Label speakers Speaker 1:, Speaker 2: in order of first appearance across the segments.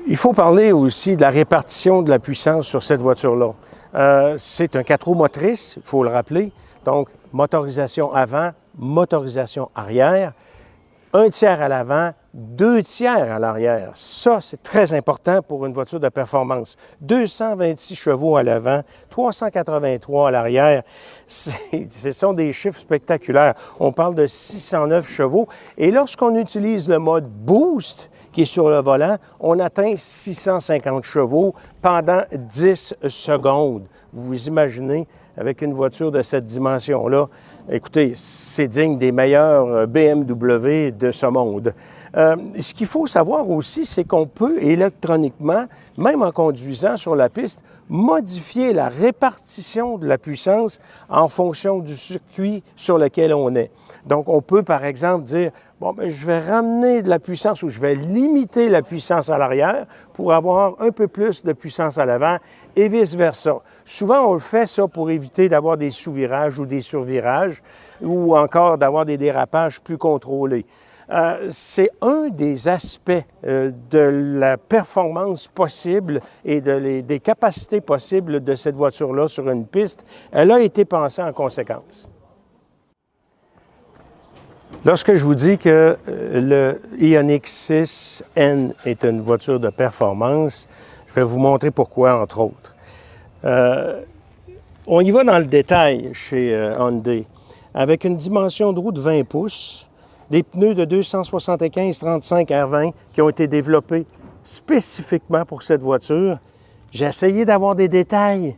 Speaker 1: Il faut parler aussi de la répartition de la puissance sur cette voiture-là. C'est un 4 roues motrices, il faut le rappeler. Donc, motorisation avant, motorisation arrière, 1 tiers à l'avant, 2 tiers à l'arrière. Ça, c'est très important pour une voiture de performance. 226 chevaux à l'avant, 383 à l'arrière. Ce sont des chiffres spectaculaires. On parle de 609 chevaux. Et lorsqu'on utilise le mode Boost, qui est sur le volant, on atteint 650 chevaux pendant 10 secondes. Vous vous imaginez, avec une voiture de cette dimension-là, écoutez, c'est digne des meilleurs BMW de ce monde. Ce qu'il faut savoir aussi, c'est qu'on peut électroniquement, même en conduisant sur la piste, modifier la répartition de la puissance en fonction du circuit sur lequel on est. Donc, on peut, par exemple, dire, bon, bien, je vais ramener de la puissance ou je vais limiter la puissance à l'arrière pour avoir un peu plus de puissance à l'avant et vice-versa. Souvent, on le fait ça pour éviter d'avoir des sous-virages ou des survirages ou encore d'avoir des dérapages plus contrôlés. C'est un des aspects de la performance possible et des capacités possibles de cette voiture-là sur une piste. Elle a été pensée en conséquence. Lorsque je vous dis que le Ioniq 6N est une voiture de performance, je vais vous montrer pourquoi, entre autres. On y va dans le détail chez Hyundai. Avec une dimension de roue de 20 pouces, des pneus de 275-35 R20 qui ont été développés spécifiquement pour cette voiture. J'ai essayé d'avoir des détails,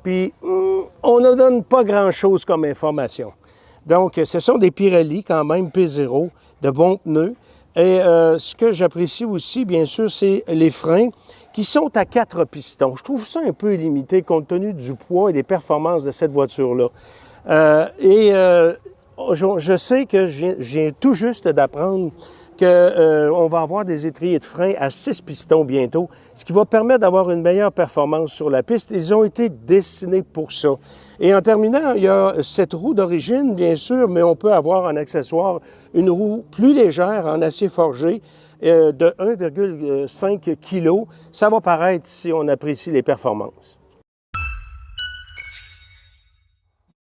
Speaker 1: puis on ne donne pas grand-chose comme information. Donc, ce sont des Pirelli quand même, P0, de bons pneus. Et ce que j'apprécie aussi, bien sûr, c'est les freins qui sont à 4 pistons. Je trouve ça un peu limité compte tenu du poids et des performances de cette voiture-là. Je sais que je viens tout juste d'apprendre qu'on va avoir des étriers de frein à 6 pistons bientôt, ce qui va permettre d'avoir une meilleure performance sur la piste. Ils ont été dessinés pour ça. Et en terminant, il y a cette roue d'origine, bien sûr, mais on peut avoir en accessoire une roue plus légère en acier forgé de 1,5 kg. Ça va paraître si on apprécie les performances.